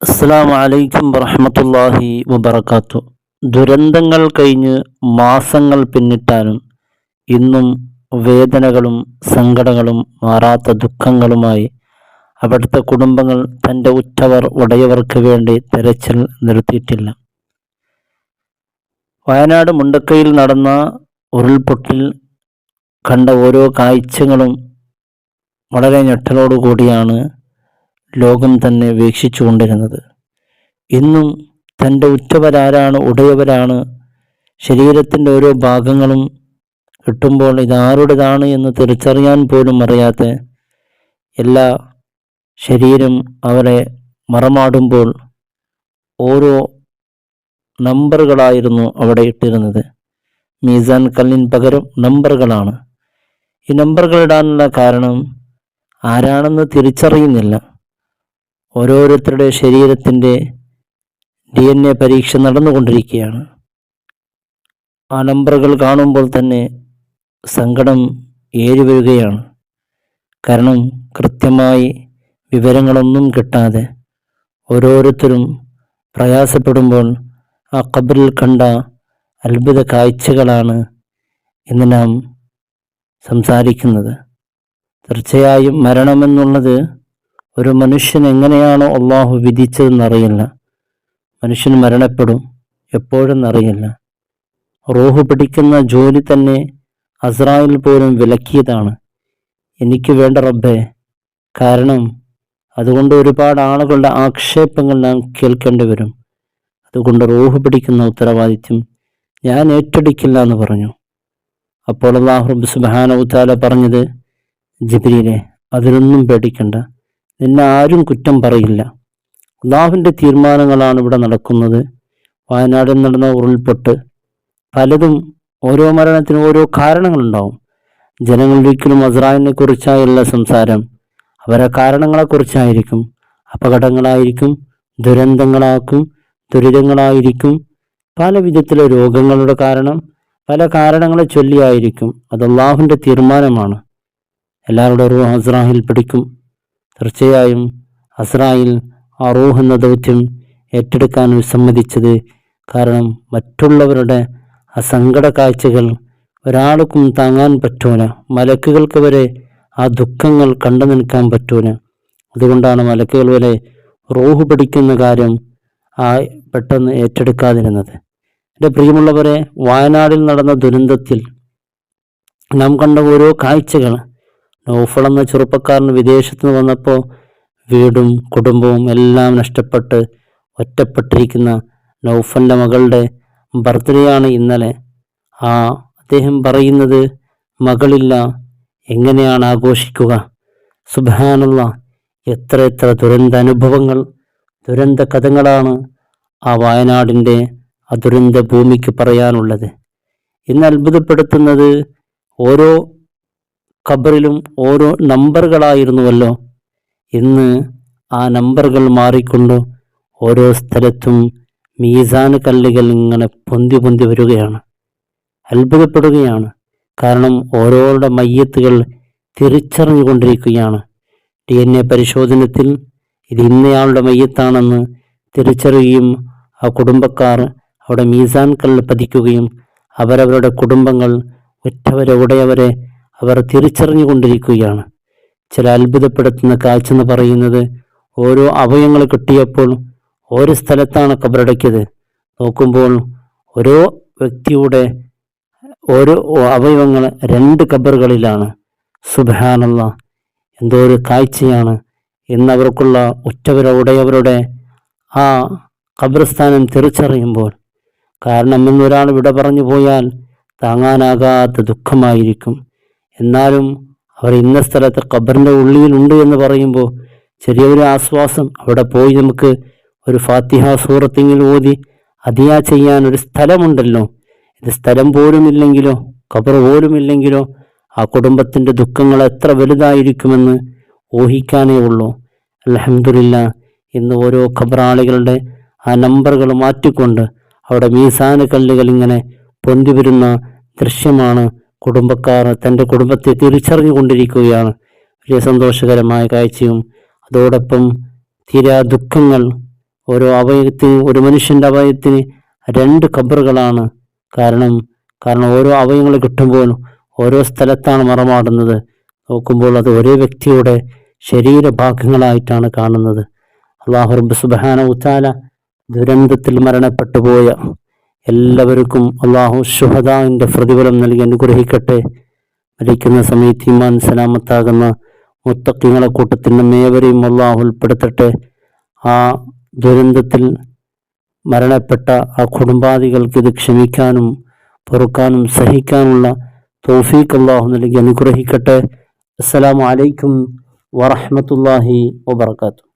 അസ്സലാമു അലൈക്കും വറഹ്മത്തുള്ളാഹി വബറകാത്തു. ദുരന്തങ്ങൾ കഴിഞ്ഞ് മാസങ്ങൾ പിന്നിട്ടാലും ഇന്നും വേദനകളും സങ്കടങ്ങളും മാറാത്ത ദുഃഖങ്ങളുമായി അവിടുത്തെ കുടുംബങ്ങൾ തൻ്റെ ഉറ്റവർ ഉടയവർക്ക് വേണ്ടി തെരച്ചിൽ നിർത്തിയിട്ടില്ല. വയനാട് മുണ്ടക്കയിൽ നടന്ന ഉരുൾപൊട്ടൽ കണ്ട ഓരോ കാഴ്ചകളും വളരെ ഞെട്ടലോടുകൂടിയാണ് ലോകം തന്നെ വീക്ഷിച്ചുകൊണ്ടിരുന്നത്. ഇന്നും തൻ്റെ ഉറ്റവരാരാണ്, ഉടയവരാണ്, ശരീരത്തിൻ്റെ ഓരോ ഭാഗങ്ങളും കിട്ടുമ്പോൾ ഇതാരുടേതാണ് എന്ന് തിരിച്ചറിയാൻ പോലും അറിയാത്ത എല്ലാ ശരീരം അവരെ മറമാടുമ്പോൾ ഓരോ നമ്പറുകളായിരുന്നു അവിടെ ഇട്ടിരുന്നത്. മീസാൻ കല്ലിന് പകരം നമ്പറുകളാണ്. ഈ നമ്പറുകൾ ഇടാനുള്ള കാരണം ആരാണെന്ന് തിരിച്ചറിയുന്നില്ല. ഓരോരുത്തരുടെ ശരീരത്തിൻ്റെ DNA പരീക്ഷ നടന്നുകൊണ്ടിരിക്കുകയാണ്. ആ നമ്പറുകൾ കാണുമ്പോൾ തന്നെ സങ്കടം ഏറിവരികയാണ്. കാരണം കൃത്യമായി വിവരങ്ങളൊന്നും കിട്ടാതെ ഓരോരുത്തരും പ്രയാസപ്പെടുമ്പോൾ ആ ഖബറിൽ കണ്ട അത്ഭുത കാഴ്ചകളാണ് ഇന്ന് നാം സംസാരിക്കുന്നത്. തീർച്ചയായും മരണമെന്നുള്ളത് ഒരു മനുഷ്യൻ എങ്ങനെയാണോ അള്ളാഹു വിധിച്ചതെന്നറിയില്ല. മനുഷ്യൻ മരണപ്പെടും, എപ്പോഴെന്നറിയില്ല. റൂഹ് പിടിക്കുന്ന ജോലി തന്നെ അസ്രായിൽ പോലും വിലക്കിയതാണ്. എനിക്ക് വേണ്ട റബ്ബേ, കാരണം അതുകൊണ്ട് ഒരുപാട് ആളുകളുടെ ആക്ഷേപങ്ങൾ നാം കേൾക്കേണ്ടി വരും. അതുകൊണ്ട് റൂഹ് പിടിക്കുന്ന ഉത്തരവാദിത്യം ഞാൻ ഏറ്റെടുക്കില്ല എന്ന് പറഞ്ഞു. അപ്പോൾ അല്ലാഹു റബ്ബ് സുബ്ഹാനഹു തആല പറഞ്ഞത്, ജിബ്രീലെ, അതിനൊന്നും പേടിക്കണ്ട, നിന്നെ ആരും കുറ്റം പറയില്ല. അള്ളാഹുവിൻ്റെ തീരുമാനങ്ങളാണ് ഇവിടെ നടക്കുന്നത്. വയനാട്ടിൽ നടന്ന ഉരുൾപൊട്ട് പലതും ഓരോ മരണത്തിനും ഓരോ കാരണങ്ങളുണ്ടാവും. ജനങ്ങളൊരിക്കലും അസ്രായിലിനെ കുറിച്ചായുള്ള സംസാരം അവരെ കാരണങ്ങളെക്കുറിച്ചായിരിക്കും. അപകടങ്ങളായിരിക്കും, ദുരിതങ്ങളായിരിക്കും, പല വിധത്തിലെ രോഗങ്ങളുടെ കാരണം, പല കാരണങ്ങളെ ചൊല്ലിയായിരിക്കും. അത് അള്ളാഹുവിൻ്റെ തീരുമാനമാണ്. എല്ലാവരുടെ റൂഹ് അസ്രായിൽ പിടിക്കും. തീർച്ചയായും അസ്രായിൽ ആ റൂഹ് എന്ന ദൗത്യം ഏറ്റെടുക്കാൻ വിസമ്മതിച്ചത് കാരണം മറ്റുള്ളവരുടെ ആ സങ്കട കാഴ്ചകൾ ഒരാൾക്കും താങ്ങാൻ പറ്റൂല. മലക്കുകൾക്ക് വരെ ആ ദുഃഖങ്ങൾ കണ്ടു നിൽക്കാൻ പറ്റൂല. അതുകൊണ്ടാണ് മലക്കുകൾ വരെ റൂഹ് പിടിക്കുന്ന കാര്യം പെട്ടെന്ന് ഏറ്റെടുക്കാതിരുന്നത്. എൻ്റെ പ്രിയമുള്ളവരെ, വയനാടിൽ നടന്ന ദുരന്തത്തിൽ നാം കണ്ട ഓരോ കാഴ്ചകൾ, നൗഫൽ എന്ന ചെറുപ്പക്കാരൻ വിദേശത്ത് നിന്ന് വന്നപ്പോൾ വീടും കുടുംബവും എല്ലാം നഷ്ടപ്പെട്ട് ഒറ്റപ്പെട്ടിരിക്കുന്ന നൗഫലിൻ്റെ മകളുടെ ബർത്ത്ഡേ ആണ് ഇന്നലെ. അദ്ദേഹം പറയുന്നത്, മകളില്ല, എങ്ങനെയാണ് ആഘോഷിക്കുക? സുബ്ഹാനല്ലാഹ്, എത്ര ദുരന്ത അനുഭവങ്ങൾ, ദുരന്ത കഥകളാണ് ആ വയനാടിൻ്റെ ആ ദുരന്ത ഭൂമിക്ക് പറയാനുള്ളത്. ഇന്ന് അത്ഭുതപ്പെടുത്തുന്നത്, ഓരോ ഖബറിലും ഓരോ നമ്പറുകളായിരുന്നുവല്ലോ. ഇന്ന് ആ നമ്പറുകൾ മാറിക്കൊണ്ട് ഓരോ സ്ഥലത്തും മീസാൻ കല്ലുകൾ ഇങ്ങനെ പൊന്തി വരികയാണ്. അത്ഭുതപ്പെടുകയാണ്. കാരണം ഓരോരുടെ മയ്യത്തുകൾ തിരിച്ചറിഞ്ഞുകൊണ്ടിരിക്കുകയാണ്. DNA പരിശോധനത്തിൽ ഇത് ഇന്നയാളുടെ മയ്യത്താണെന്ന് തിരിച്ചറിയുകയും ആ കുടുംബക്കാർ അവിടെ മീസാൻ കല്ല് പതിക്കുകയും അവരവരുടെ കുടുംബങ്ങൾ, ഉറ്റവരെ, ഉടയവരെ അവർ തിരിച്ചറിഞ്ഞുകൊണ്ടിരിക്കുകയാണ്. ചില അത്ഭുതപ്പെടുത്തുന്ന കാഴ്ച എന്ന് പറയുന്നത്, ഓരോ അവയവങ്ങൾ കിട്ടിയപ്പോൾ ഒരു സ്ഥലത്താണ് ഖബറടക്കിയത്. നോക്കുമ്പോൾ ഓരോ വ്യക്തിയുടെ ഓരോ അവയവങ്ങൾ 2 ഖബറുകളിലാണ്. സുബ്ഹാനല്ലാഹ്, എന്തോ ഒരു കാഴ്ചയാണ്. ഇന്ന് അവർക്കുള്ള ഉറ്റവരെ, ഉടയവരുടെ ആ ഖബർസ്ഥാനം തിരിച്ചറിയുമ്പോൾ. കാരണം ഇന്നൊരാൾ വിട പറഞ്ഞു പോയാൽ താങ്ങാനാകാത്ത ദുഃഖമായിരിക്കും. എന്നാലും അവർ ഇന്ന സ്ഥലത്ത് ഖബറിൻ്റെ ഉള്ളിലുണ്ട് എന്ന് പറയുമ്പോൾ ചെറിയൊരു ആശ്വാസം. അവിടെ പോയി നമുക്ക് ഒരു ഫാത്തിഹ സൂറത്തെങ്കിലും ഓതി അതിയാ ചെയ്യാൻ ഒരു സ്ഥലമുണ്ടല്ലോ. ഇത് സ്ഥലം പോലുമില്ലെങ്കിലോ, ഖബർ പോലുമില്ലെങ്കിലോ ആ കുടുംബത്തിൻ്റെ ദുഃഖങ്ങൾ എത്ര വലുതായിരിക്കുമെന്ന് ഊഹിക്കാനേ ഉള്ളൂ. അൽഹംദുലില്ലാഹ്, ഇന്ന് ഓരോ ഖബറാളികളുടെ ആ നമ്പറുകൾ മാറ്റിക്കൊണ്ട് അവിടെ മീസാൻ കല്ലുകൾ ഇങ്ങനെ പൊന്തി വരുന്ന ദൃശ്യമാണ്. കുടുംബക്കാർ തൻ്റെ കുടുംബത്തെ തിരിച്ചറിഞ്ഞുകൊണ്ടിരിക്കുകയാണ്. വലിയ സന്തോഷകരമായ കാഴ്ചയും അതോടൊപ്പം തീരാ ദുഃഖങ്ങൾ ഓരോ അവയവത്തിന്, ഒരു മനുഷ്യൻ്റെ അവയവത്തിന് 2 ഖബറുകളാണ്. കാരണം ഓരോ അവയവങ്ങൾ കിട്ടുമ്പോൾ ഓരോ സ്ഥലത്താണ് മറമാടുന്നത്. നോക്കുമ്പോൾ അത് ഒരേ വ്യക്തിയുടെ ശരീരഭാഗങ്ങളായിട്ടാണ് കാണുന്നത്. അല്ലാഹു റബ്ബ് സുബ്ഹാനഹു തആല ദുരന്തത്തിൽ മരണപ്പെട്ടു പോയ എല്ലാവർക്കും അല്ലാഹു ശുഹദാഇന്റെ പ്രതിഫലം നൽകി അനുഗ്രഹിക്കട്ടെ. മരിക്കുന്ന സമയത്ത് ഈമാൻ സലാമത്താകുന്ന മുത്തഖീങ്ങളെ കൂട്ടത്തിൽ നമ്മേവരെയും അല്ലാഹു ഉൾപ്പെടുത്തട്ടെ. ആ ദുരന്തത്തിൽ മരണപ്പെട്ട ആ കുടുംബാദികൾക്ക് ഇത് ക്ഷമിക്കാനും പൊറുക്കാനും സഹിക്കാനുള്ള തൗഫീഖ് അല്ലാഹു നൽകി അനുഗ്രഹിക്കട്ടെ. അസ്സലാമു അലൈക്കും വറഹ്മത്തുള്ളാഹി വബറകാതുഹു.